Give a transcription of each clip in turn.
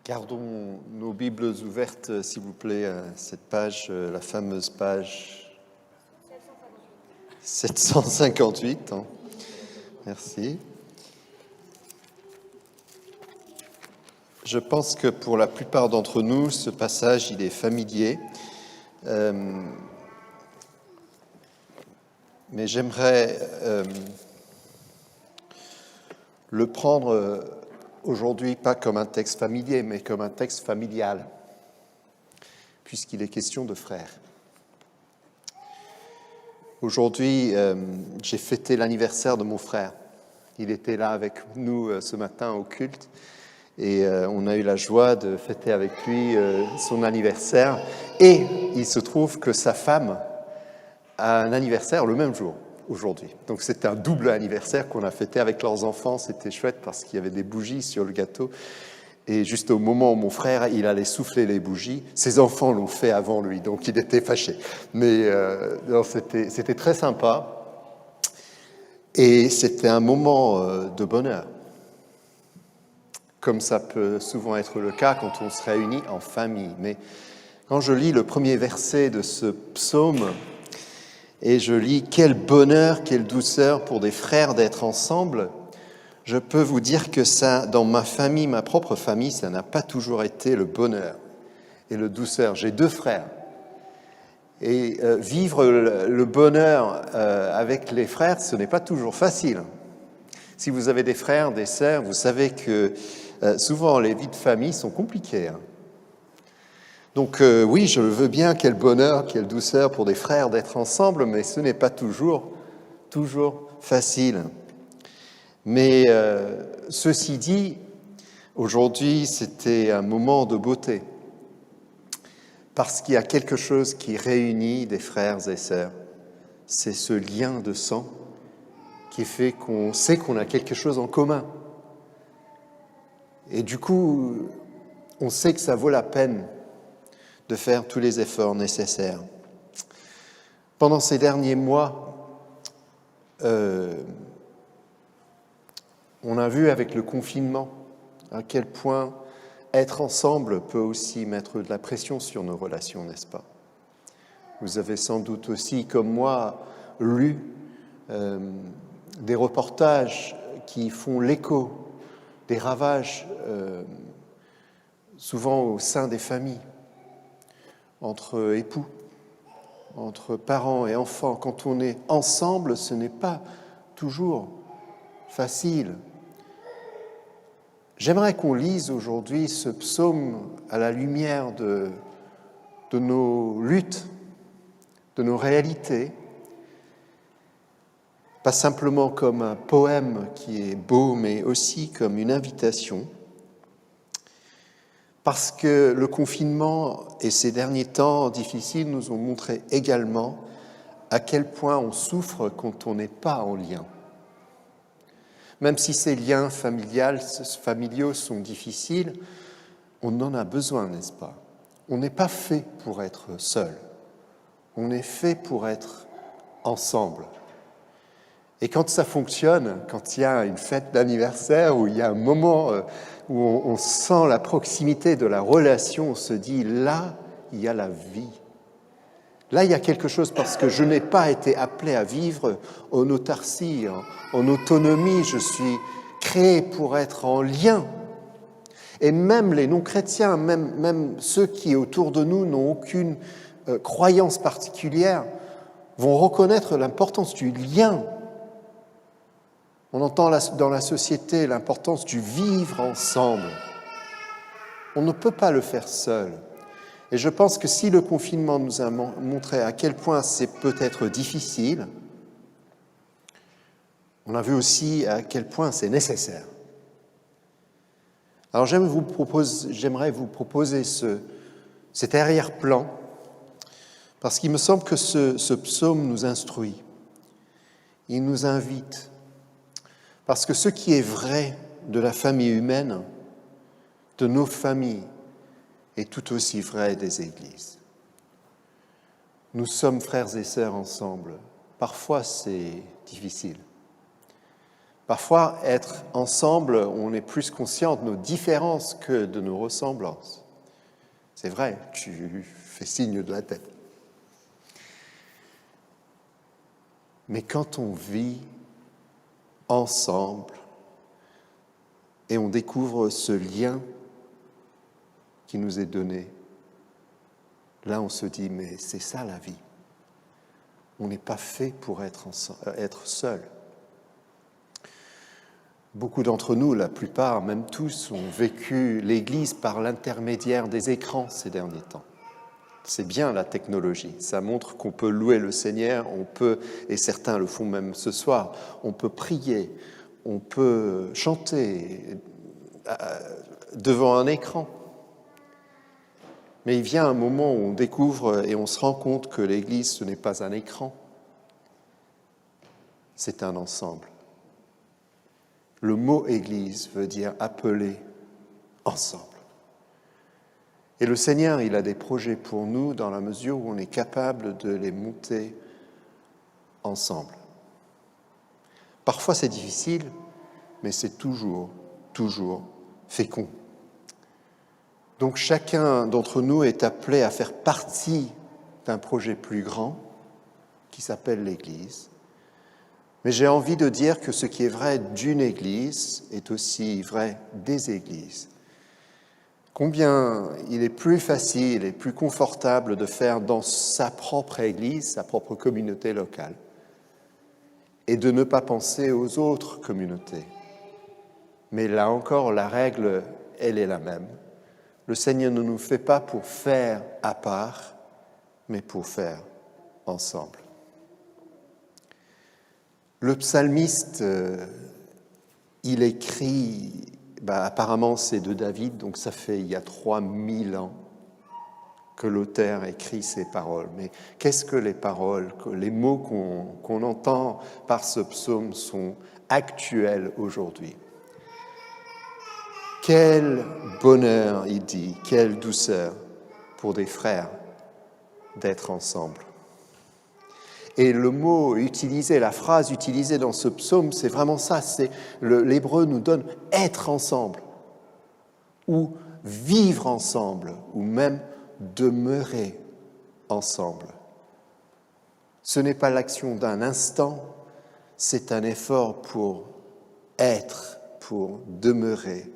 Gardons nos Bibles ouvertes, s'il vous plaît, à cette page, la fameuse page 758. Merci. Je pense que pour la plupart d'entre nous, ce passage, il est familier. Mais j'aimerais le prendre aujourd'hui pas comme un texte familier, mais comme un texte familial, puisqu'il est question de frères. Aujourd'hui, j'ai fêté l'anniversaire de mon frère. Il était là avec nous ce matin au culte et on a eu la joie de fêter avec lui son anniversaire. Et il se trouve que sa femme a un anniversaire le même jour, aujourd'hui. Donc c'est un double anniversaire qu'on a fêté avec leurs enfants. C'était chouette parce qu'il y avait des bougies sur le gâteau. Et juste au moment où mon frère, il allait souffler les bougies, ses enfants l'ont fait avant lui, donc il était fâché. Mais c'était très sympa. Et c'était un moment de bonheur, comme ça peut souvent être le cas quand on se réunit en famille. Mais quand je lis le premier verset de ce psaume, et je lis « Quel bonheur, quelle douceur pour des frères d'être ensemble », je peux vous dire que ça, dans ma famille, ma propre famille, ça n'a pas toujours été le bonheur et le douceur. J'ai 2 frères. Et vivre le bonheur avec les frères, ce n'est pas toujours facile. Si vous avez des frères, des sœurs, vous savez que souvent les vies de famille sont compliquées. Donc oui, je le veux bien, quel bonheur, quelle douceur pour des frères d'être ensemble, mais ce n'est pas toujours facile. Mais ceci dit, aujourd'hui, c'était un moment de beauté, parce qu'il y a quelque chose qui réunit des frères et sœurs. C'est ce lien de sang qui fait qu'on sait qu'on a quelque chose en commun. Et du coup, on sait que ça vaut la peine de faire tous les efforts nécessaires. Pendant ces derniers mois, on a vu avec le confinement à quel point être ensemble peut aussi mettre de la pression sur nos relations, n'est-ce pas? Vous avez sans doute aussi, comme moi, lu des reportages qui font l'écho des ravages, souvent au sein des familles, entre époux, entre parents et enfants. Quand on est ensemble, ce n'est pas toujours facile. J'aimerais qu'on lise aujourd'hui ce psaume à la lumière de nos luttes, de nos réalités, pas simplement comme un poème qui est beau, mais aussi comme une invitation, parce que le confinement et ces derniers temps difficiles nous ont montré également à quel point on souffre quand on n'est pas en lien. Même si ces liens familiaux sont difficiles, on en a besoin, n'est-ce pas? On n'est pas fait pour être seul. On est fait pour être ensemble. Et quand ça fonctionne, quand il y a une fête d'anniversaire, où il y a un moment où on sent la proximité de la relation, on se dit, là, il y a la vie. Là, il y a quelque chose parce que je n'ai pas été appelé à vivre en autarcie, en autonomie. Je suis créé pour être en lien. Et même les non-chrétiens, même ceux qui autour de nous n'ont aucune croyance particulière, vont reconnaître l'importance du lien. On entend dans la société l'importance du vivre ensemble. On ne peut pas le faire seul. Et je pense que si le confinement nous a montré à quel point c'est peut-être difficile, on a vu aussi à quel point c'est nécessaire. Alors j'aimerais vous proposer cet arrière-plan, parce qu'il me semble que ce psaume nous instruit, il nous invite, parce que ce qui est vrai de la famille humaine, de nos familles, est tout aussi vrai des églises. Nous sommes frères et sœurs ensemble. Parfois, c'est difficile. Parfois, être ensemble, on est plus conscient de nos différences que de nos ressemblances. C'est vrai, tu fais signe de la tête. Mais quand on vit ensemble et on découvre ce lien qui nous est donné, là on se dit, mais c'est ça la vie. On n'est pas fait pour être seul. Beaucoup d'entre nous, la plupart, même tous, ont vécu l'Église par l'intermédiaire des écrans ces derniers temps. C'est bien la technologie, ça montre qu'on peut louer le Seigneur, on peut, et certains le font même ce soir, on peut prier, on peut chanter devant un écran. Mais il vient un moment où on découvre et on se rend compte que l'Église, ce n'est pas un écran, c'est un ensemble. Le mot « Église » veut dire « appeler ensemble ». Et le Seigneur, il a des projets pour nous dans la mesure où on est capable de les monter ensemble. Parfois c'est difficile, mais c'est toujours fécond. Donc chacun d'entre nous est appelé à faire partie d'un projet plus grand qui s'appelle l'Église. Mais j'ai envie de dire que ce qui est vrai d'une Église est aussi vrai des Églises. Combien il est plus facile et plus confortable de faire dans sa propre Église, sa propre communauté locale, et de ne pas penser aux autres communautés. Mais là encore, la règle, elle est la même. Le Seigneur ne nous fait pas pour faire à part, mais pour faire ensemble. Le psalmiste, il écrit, apparemment c'est de David, donc ça fait il y a 3000 ans que l'auteur écrit ces paroles. Mais qu'est-ce que les paroles, les mots qu'on entend par ce psaume sont actuels aujourd'hui? Quel bonheur, il dit, quelle douceur pour des frères d'être ensemble. Et le mot utilisé, la phrase utilisée dans ce psaume, c'est vraiment ça. L'hébreu nous donne être ensemble, ou vivre ensemble, ou même demeurer ensemble. Ce n'est pas l'action d'un instant, c'est un effort pour être, pour demeurer,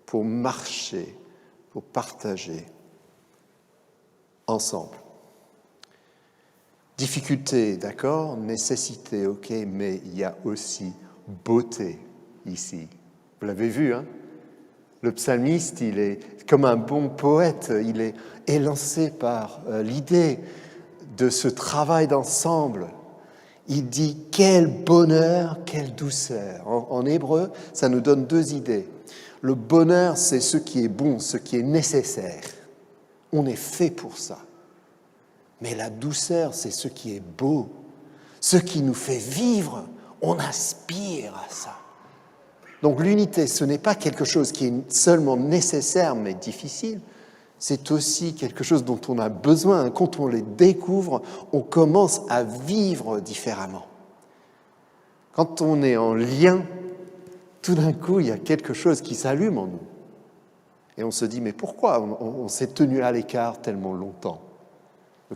pour marcher, pour partager ensemble. Difficulté, d'accord, nécessité, ok, mais il y a aussi beauté ici. Vous l'avez vu, hein? Le psalmiste, il est comme un bon poète, il est élancé par l'idée de ce travail d'ensemble. Il dit « quel bonheur, quelle douceur ». En hébreu, ça nous donne deux idées. Le bonheur, c'est ce qui est bon, ce qui est nécessaire. On est fait pour ça. Mais la douceur, c'est ce qui est beau, ce qui nous fait vivre. On aspire à ça. Donc l'unité, ce n'est pas quelque chose qui est seulement nécessaire mais difficile, c'est aussi quelque chose dont on a besoin. Quand on les découvre, on commence à vivre différemment. Quand on est en lien, tout d'un coup, il y a quelque chose qui s'allume en nous. Et on se dit, mais pourquoi on s'est tenu à l'écart tellement longtemps ?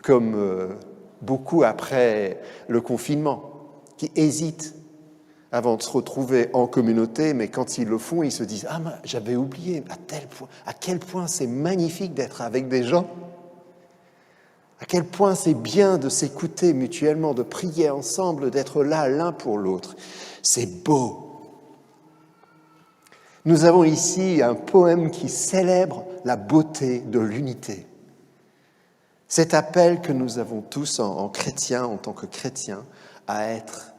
Comme beaucoup après le confinement, qui hésitent avant de se retrouver en communauté, mais quand ils le font, ils se disent « Ah, j'avais oublié à quel point c'est magnifique d'être avec des gens, à quel point c'est bien de s'écouter mutuellement, de prier ensemble, d'être là l'un pour l'autre. C'est beau. » Nous avons ici un poème qui célèbre la beauté de l'unité. Cet appel que nous avons tous en chrétiens, en tant que chrétiens, à être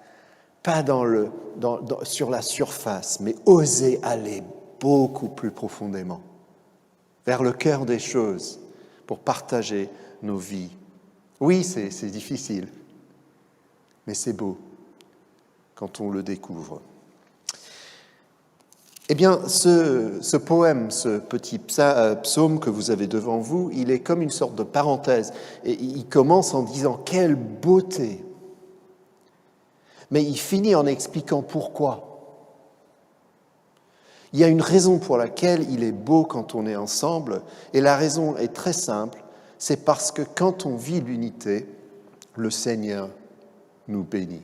pas sur la surface, mais oser aller beaucoup plus profondément vers le cœur des choses pour partager nos vies. Oui, c'est difficile, mais c'est beau quand on le découvre. Eh bien, ce poème, ce petit psaume que vous avez devant vous, il est comme une sorte de parenthèse. Et il commence en disant « Quelle beauté !» Mais il finit en expliquant pourquoi. Il y a une raison pour laquelle il est beau quand on est ensemble, et la raison est très simple, c'est parce que quand on vit l'unité, le Seigneur nous bénit.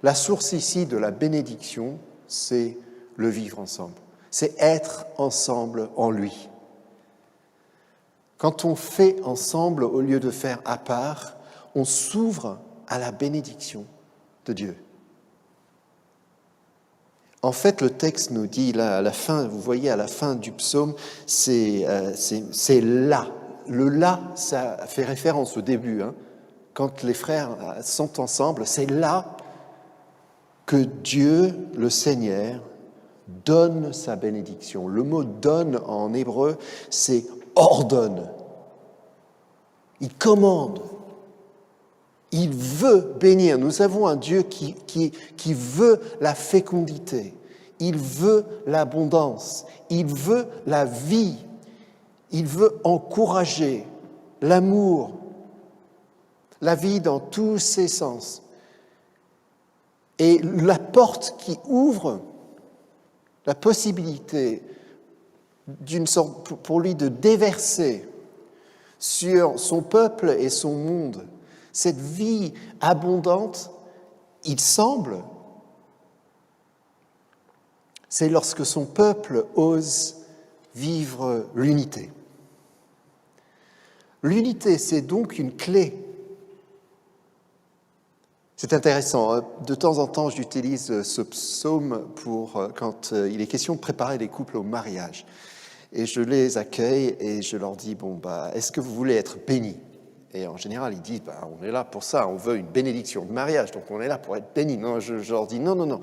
La source ici de la bénédiction, c'est le vivre ensemble, c'est être ensemble en lui. Quand on fait ensemble au lieu de faire à part, on s'ouvre à la bénédiction de Dieu. En fait, le texte nous dit, là, à la fin, vous voyez, à la fin du psaume, c'est là. Le là, ça fait référence au début. Quand les frères sont ensemble, c'est là que Dieu, le Seigneur, donne sa bénédiction. Le mot « donne » en hébreu, c'est « ordonne ». Il commande. Il veut bénir. Nous avons un Dieu qui veut la fécondité. Il veut l'abondance. Il veut la vie. Il veut encourager l'amour, la vie dans tous ses sens. Et la porte qui ouvre la possibilité d'une sorte, pour lui, de déverser sur son peuple et son monde cette vie abondante, il semble, c'est lorsque son peuple ose vivre l'unité. L'unité, c'est donc une clé. C'est intéressant. De temps en temps, j'utilise ce psaume quand il est question de préparer les couples au mariage. Et je les accueille et je leur dis, est-ce que vous voulez être bénis ? Et en général, ils disent, on est là pour ça, on veut une bénédiction de mariage, donc on est là pour être bénis. Non, je leur dis, non,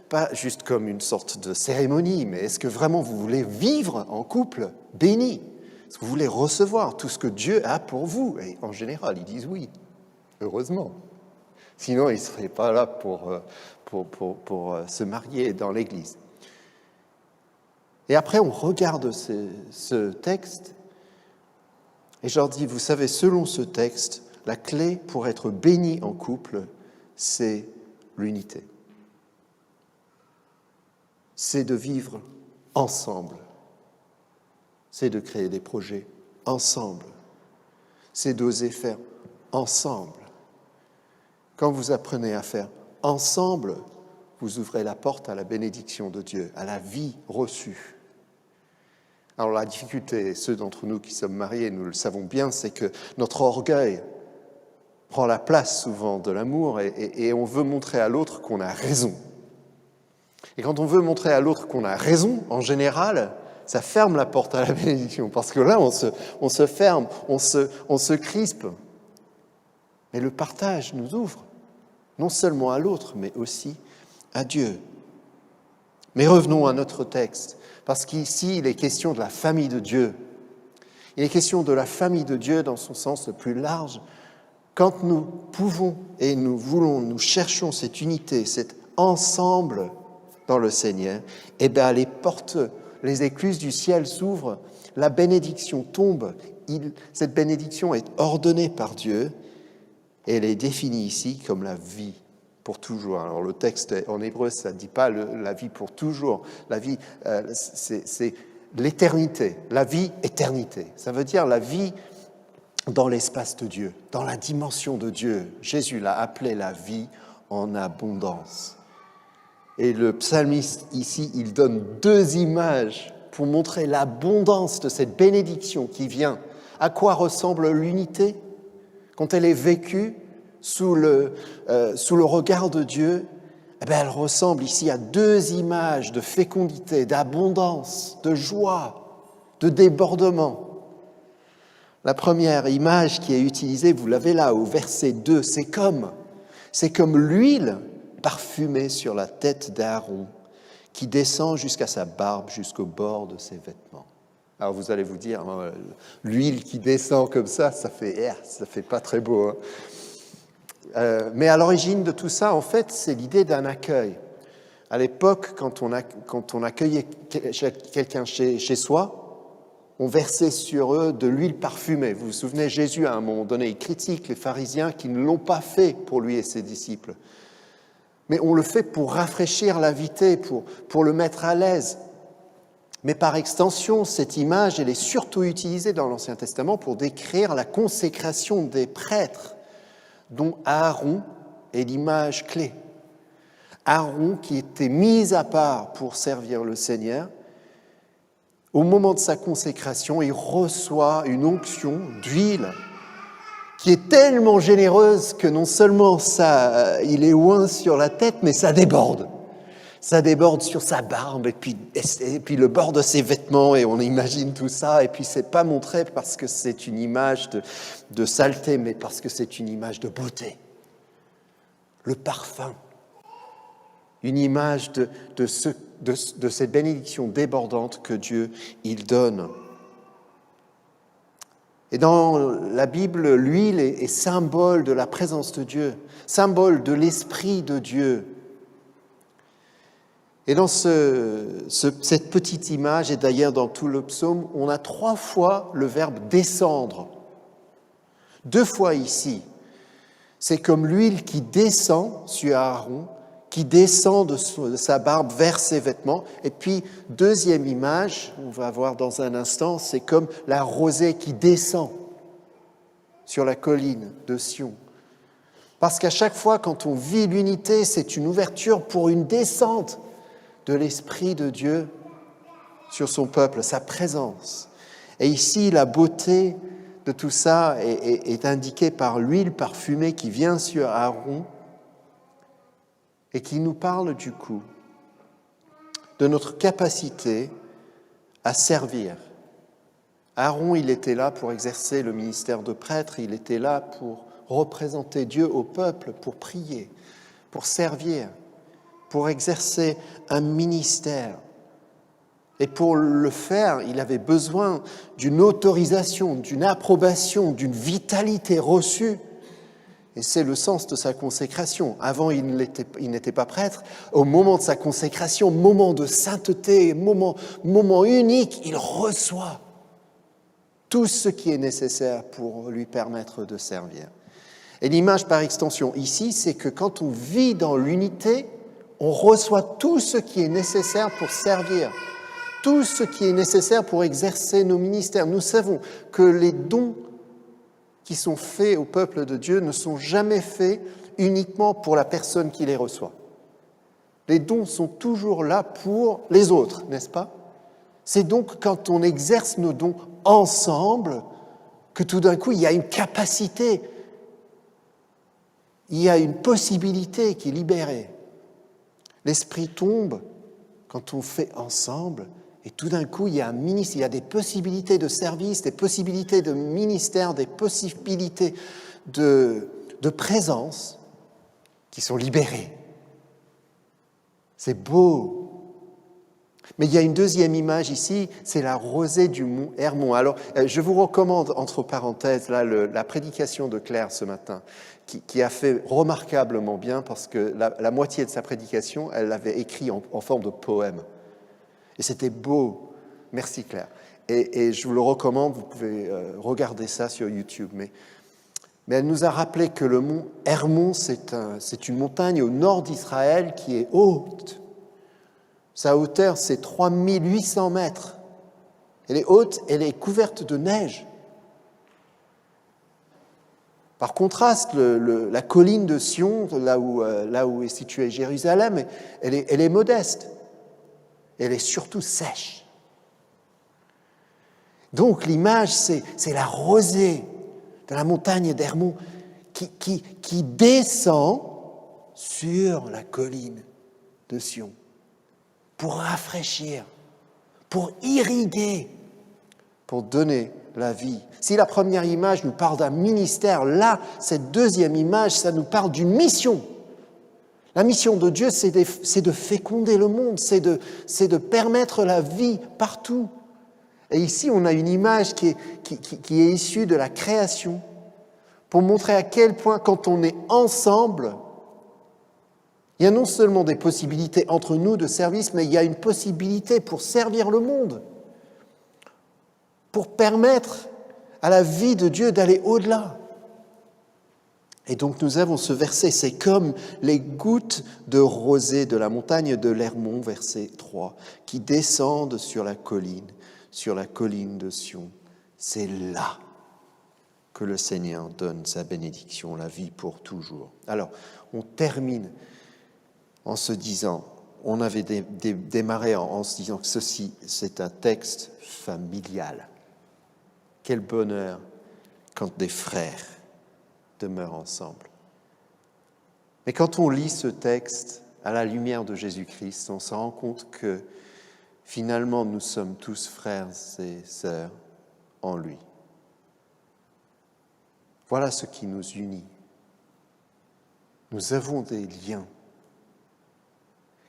pas juste comme une sorte de cérémonie, mais est-ce que vraiment vous voulez vivre en couple béni ? Est-ce que vous voulez recevoir tout ce que Dieu a pour vous ? Et en général, ils disent oui, heureusement. Sinon, ils ne seraient pas là pour se marier dans l'Église. Et après, on regarde ce texte, et je leur dis, vous savez, selon ce texte, la clé pour être béni en couple, c'est l'unité. C'est de vivre ensemble. C'est de créer des projets ensemble. C'est d'oser faire ensemble. Quand vous apprenez à faire ensemble, vous ouvrez la porte à la bénédiction de Dieu, à la vie reçue. Alors la difficulté, ceux d'entre nous qui sommes mariés, nous le savons bien, c'est que notre orgueil prend la place souvent de l'amour et on veut montrer à l'autre qu'on a raison. Et quand on veut montrer à l'autre qu'on a raison, en général, ça ferme la porte à la bénédiction, parce que là, on se ferme, on se crispe. Mais le partage nous ouvre, non seulement à l'autre, mais aussi à Dieu. Mais revenons à notre texte, parce qu'ici, il est question de la famille de Dieu. Il est question de la famille de Dieu dans son sens le plus large. Quand nous pouvons et nous voulons, nous cherchons cette unité, cet ensemble dans le Seigneur, eh bien les portes, les écluses du ciel s'ouvrent, la bénédiction tombe. Cette bénédiction est ordonnée par Dieu et elle est définie ici comme la vie pour toujours. Alors le texte en hébreu, ça ne dit pas la vie pour toujours. La vie, c'est l'éternité, la vie éternité. Ça veut dire la vie dans l'espace de Dieu, dans la dimension de Dieu. Jésus l'a appelé la vie en abondance. Et le psalmiste ici, il donne deux images pour montrer l'abondance de cette bénédiction qui vient. À quoi ressemble l'unité ? Quand elle est vécue sous le regard de Dieu, eh bien, elle ressemble ici à deux images de fécondité, d'abondance, de joie, de débordement. La première image qui est utilisée, vous l'avez là au verset 2, c'est comme l'huile parfumée sur la tête d'Aaron qui descend jusqu'à sa barbe, jusqu'au bord de ses vêtements. Alors vous allez vous dire, l'huile qui descend comme ça fait pas très beau. Mais à l'origine de tout ça, en fait, c'est l'idée d'un accueil. À l'époque, quand on accueillait quelqu'un chez soi, on versait sur eux de l'huile parfumée. Vous vous souvenez, Jésus, à un moment donné, il critique les pharisiens qui ne l'ont pas fait pour lui et ses disciples. mais on le fait pour rafraîchir l'invité, pour le mettre à l'aise. Mais par extension, cette image, elle est surtout utilisée dans l'Ancien Testament pour décrire la consécration des prêtres, dont Aaron est l'image clé. Aaron qui était mis à part pour servir le Seigneur, au moment de sa consécration, il reçoit une onction d'huile qui est tellement généreuse que non seulement il est oint sur la tête, mais ça déborde. Ça déborde sur sa barbe et puis le bord de ses vêtements, et on imagine tout ça. Et puis c'est pas montré parce que c'est une image de saleté, mais parce que c'est une image de beauté. Le parfum. Une image de cette bénédiction débordante que Dieu, il donne. Et dans la Bible, l'huile est symbole de la présence de Dieu, symbole de l'Esprit de Dieu. Et dans cette petite image, et d'ailleurs dans tout le psaume, on a 3 fois le verbe « descendre ». 2 fois ici. C'est comme l'huile qui descend sur Aaron, qui descend de sa barbe vers ses vêtements. Et puis, deuxième image, on va voir dans un instant, c'est comme la rosée qui descend sur la colline de Sion. Parce qu'à chaque fois, quand on vit l'unité, c'est une ouverture pour une descente de l'Esprit de Dieu sur son peuple, sa présence. Et ici, la beauté de tout ça est indiquée par l'huile parfumée qui vient sur Aaron et qui nous parle du coup de notre capacité à servir. Aaron, il était là pour exercer le ministère de prêtre, il était là pour représenter Dieu au peuple, pour prier, pour servir, pour exercer un ministère. Et pour le faire, il avait besoin d'une autorisation, d'une approbation, d'une vitalité reçue. Et c'est le sens de sa consécration. Avant, il n'était pas prêtre. Au moment de sa consécration, moment de sainteté, moment unique, il reçoit tout ce qui est nécessaire pour lui permettre de servir. Et l'image par extension ici, c'est que quand on vit dans l'unité, on reçoit tout ce qui est nécessaire pour servir, tout ce qui est nécessaire pour exercer nos ministères. Nous savons que les dons qui sont faits au peuple de Dieu ne sont jamais faits uniquement pour la personne qui les reçoit. Les dons sont toujours là pour les autres, n'est-ce pas? C'est donc quand on exerce nos dons ensemble que tout d'un coup, il y a une capacité, il y a une possibilité qui est libérée. L'esprit tombe quand on fait ensemble. Et tout d'un coup, il y a un ministère, il y a des possibilités de service, des possibilités de ministère, des possibilités de présence qui sont libérées. C'est beau. Mais il y a une deuxième image ici, c'est la rosée du mont Hermon. Alors, je vous recommande, entre parenthèses, là, la prédication de Claire ce matin, qui a fait remarquablement bien, parce que la moitié de sa prédication, elle l'avait écrit en forme de poème. Et c'était beau. Merci Claire. Et je vous le recommande, vous pouvez regarder ça sur YouTube. Mais elle nous a rappelé que le mont Hermon, c'est une montagne au nord d'Israël qui est haute. Sa hauteur, c'est 3800 mètres. Elle est haute, elle est couverte de neige. Par contraste, la colline de Sion, là où est située Jérusalem, elle est modeste. Elle est surtout sèche. Donc l'image, c'est la rosée de la montagne d'Hermon qui descend sur la colline de Sion pour rafraîchir, pour irriguer, pour donner la vie. Si la première image nous parle d'un ministère, là, cette deuxième image, ça nous parle d'une mission. La mission de Dieu, c'est de féconder le monde, c'est de permettre la vie partout. Et ici, on a une image qui est issue de la création pour montrer à quel point, quand on est ensemble, il y a non seulement des possibilités entre nous de service, mais il y a une possibilité pour servir le monde, pour permettre à la vie de Dieu d'aller au-delà. Et donc nous avons ce verset, c'est comme les gouttes de rosée de la montagne de l'Hermon, verset 3, qui descendent sur la colline de Sion. C'est là que le Seigneur donne sa bénédiction, la vie pour toujours. Alors, on termine en se disant, on avait démarré en se disant que ceci, c'est un texte familial. Quel bonheur quand des frères demeurent ensemble. Mais quand on lit ce texte à la lumière de Jésus-Christ, on se rend compte que finalement nous sommes tous frères et sœurs en lui. Voilà ce qui nous unit. Nous avons des liens.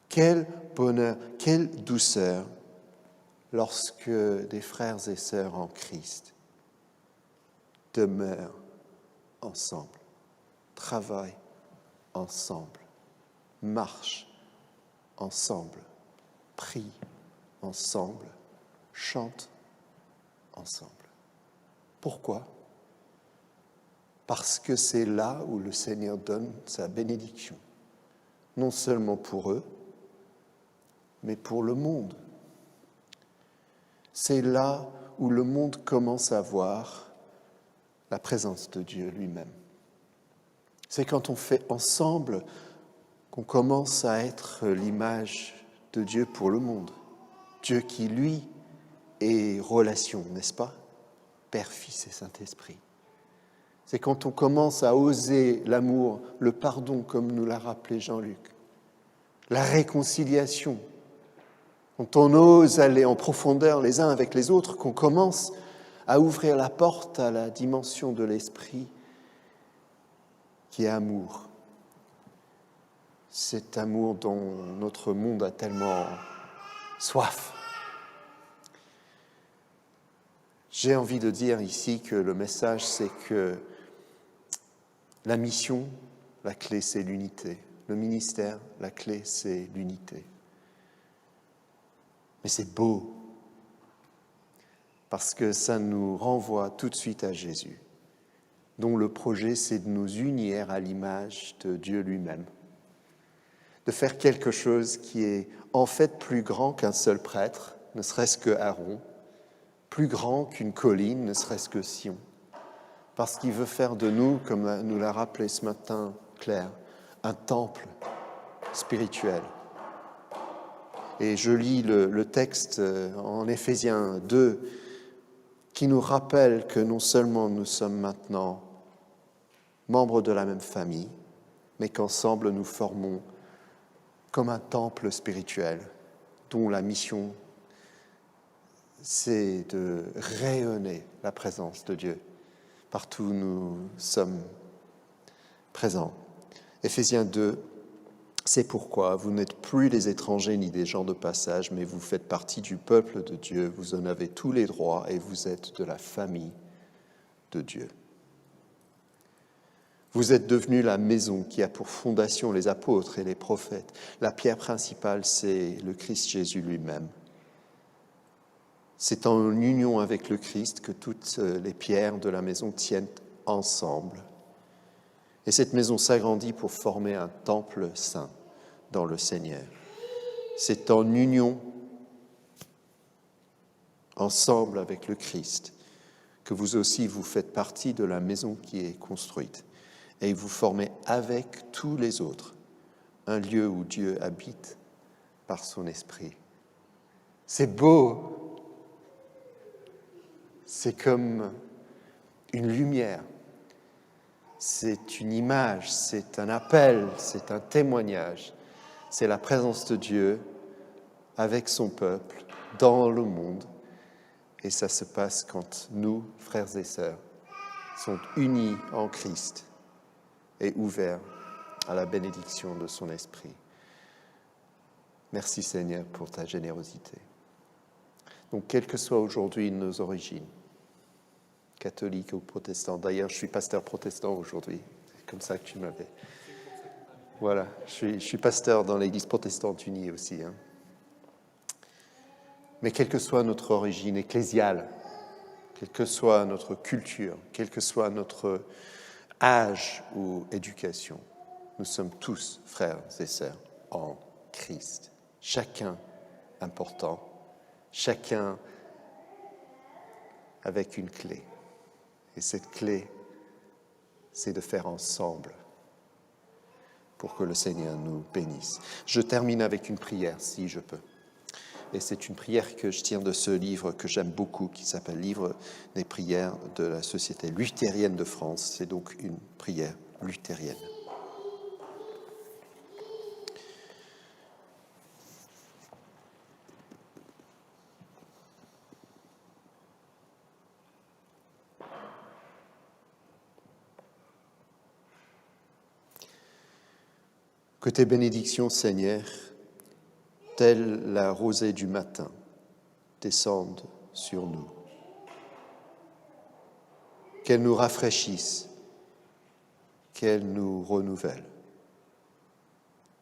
Quel bonheur, quelle douceur lorsque des frères et sœurs en Christ demeurent ensemble, travaillent ensemble, marchent ensemble, prient ensemble, chantent ensemble. Pourquoi ? Parce que c'est là où le Seigneur donne sa bénédiction, non seulement pour eux, mais pour le monde. C'est là où le monde commence à voir la présence de Dieu lui-même. C'est quand on fait ensemble qu'on commence à être l'image de Dieu pour le monde. Dieu qui, lui, est relation, n'est-ce pas ? Père, Fils et Saint-Esprit. C'est quand on commence à oser l'amour, le pardon, comme nous l'a rappelé Jean-Luc, la réconciliation, quand on ose aller en profondeur les uns avec les autres, qu'on commence à ouvrir la porte à la dimension de l'esprit qui est amour. Cet amour dont notre monde a tellement soif. J'ai envie de dire ici que le message, c'est que la mission, la clé, c'est l'unité. Le ministère, la clé, c'est l'unité. Mais c'est beau, parce que ça nous renvoie tout de suite à Jésus, dont le projet, c'est de nous unir à l'image de Dieu lui-même, de faire quelque chose qui est en fait plus grand qu'un seul prêtre, ne serait-ce que Aaron, plus grand qu'une colline, ne serait-ce que Sion, parce qu'il veut faire de nous, comme nous l'a rappelé ce matin Claire, un temple spirituel. Et je lis le texte en Éphésiens 2 qui nous rappelle que non seulement nous sommes maintenant membres de la même famille, mais qu'ensemble nous formons comme un temple spirituel dont la mission, c'est de rayonner la présence de Dieu partout où nous sommes présents. Éphésiens 2, c'est pourquoi vous n'êtes plus des étrangers ni des gens de passage, mais vous faites partie du peuple de Dieu, vous en avez tous les droits et vous êtes de la famille de Dieu. Vous êtes devenus la maison qui a pour fondation les apôtres et les prophètes. La pierre principale, c'est le Christ Jésus lui-même. C'est en union avec le Christ que toutes les pierres de la maison tiennent ensemble. Et cette maison s'agrandit pour former un temple saint dans le Seigneur. C'est en union, ensemble avec le Christ, que vous aussi vous faites partie de la maison qui est construite. Et vous formez avec tous les autres un lieu où Dieu habite par son esprit. C'est beau. C'est comme une lumière. C'est une image, c'est un appel, c'est un témoignage. C'est la présence de Dieu avec son peuple dans le monde. Et ça se passe quand nous, frères et sœurs, sommes unis en Christ et ouverts à la bénédiction de son esprit. Merci Seigneur pour ta générosité. Donc, quelles que soient aujourd'hui nos origines, catholiques ou protestants. D'ailleurs, je suis pasteur protestant aujourd'hui. C'est comme ça que tu m'avais. Voilà, je suis pasteur dans l'Église protestante unie aussi. Mais quelle que soit notre origine ecclésiale, quelle que soit notre culture, quelle que soit notre âge ou éducation. Nous sommes tous frères et sœurs en Christ. Chacun important, chacun avec une clé. Et cette clé, c'est de faire ensemble pour que le Seigneur nous bénisse. Je termine avec une prière, si je peux. Et c'est une prière que je tiens de ce livre que j'aime beaucoup, qui s'appelle « Livre des prières de la Société luthérienne de France ». C'est donc une prière luthérienne. Que tes bénédictions, Seigneur, telle la rosée du matin, descendent sur nous. Qu'elles nous rafraîchissent, qu'elles nous renouvellent,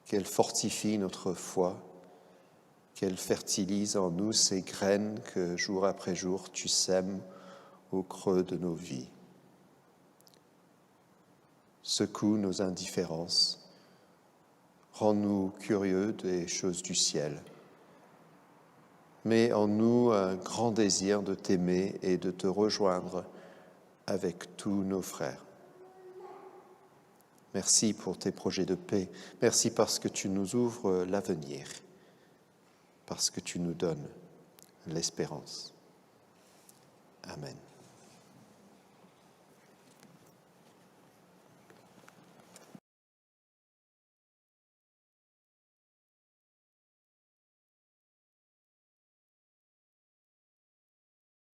qu'elles fortifient notre foi, qu'elles fertilisent en nous ces graines que jour après jour tu sèmes au creux de nos vies. Secoue nos indifférences, rends-nous curieux des choses du ciel. Mets en nous un grand désir de t'aimer et de te rejoindre avec tous nos frères. Merci pour tes projets de paix. Merci parce que tu nous ouvres l'avenir, parce que tu nous donnes l'espérance. Amen.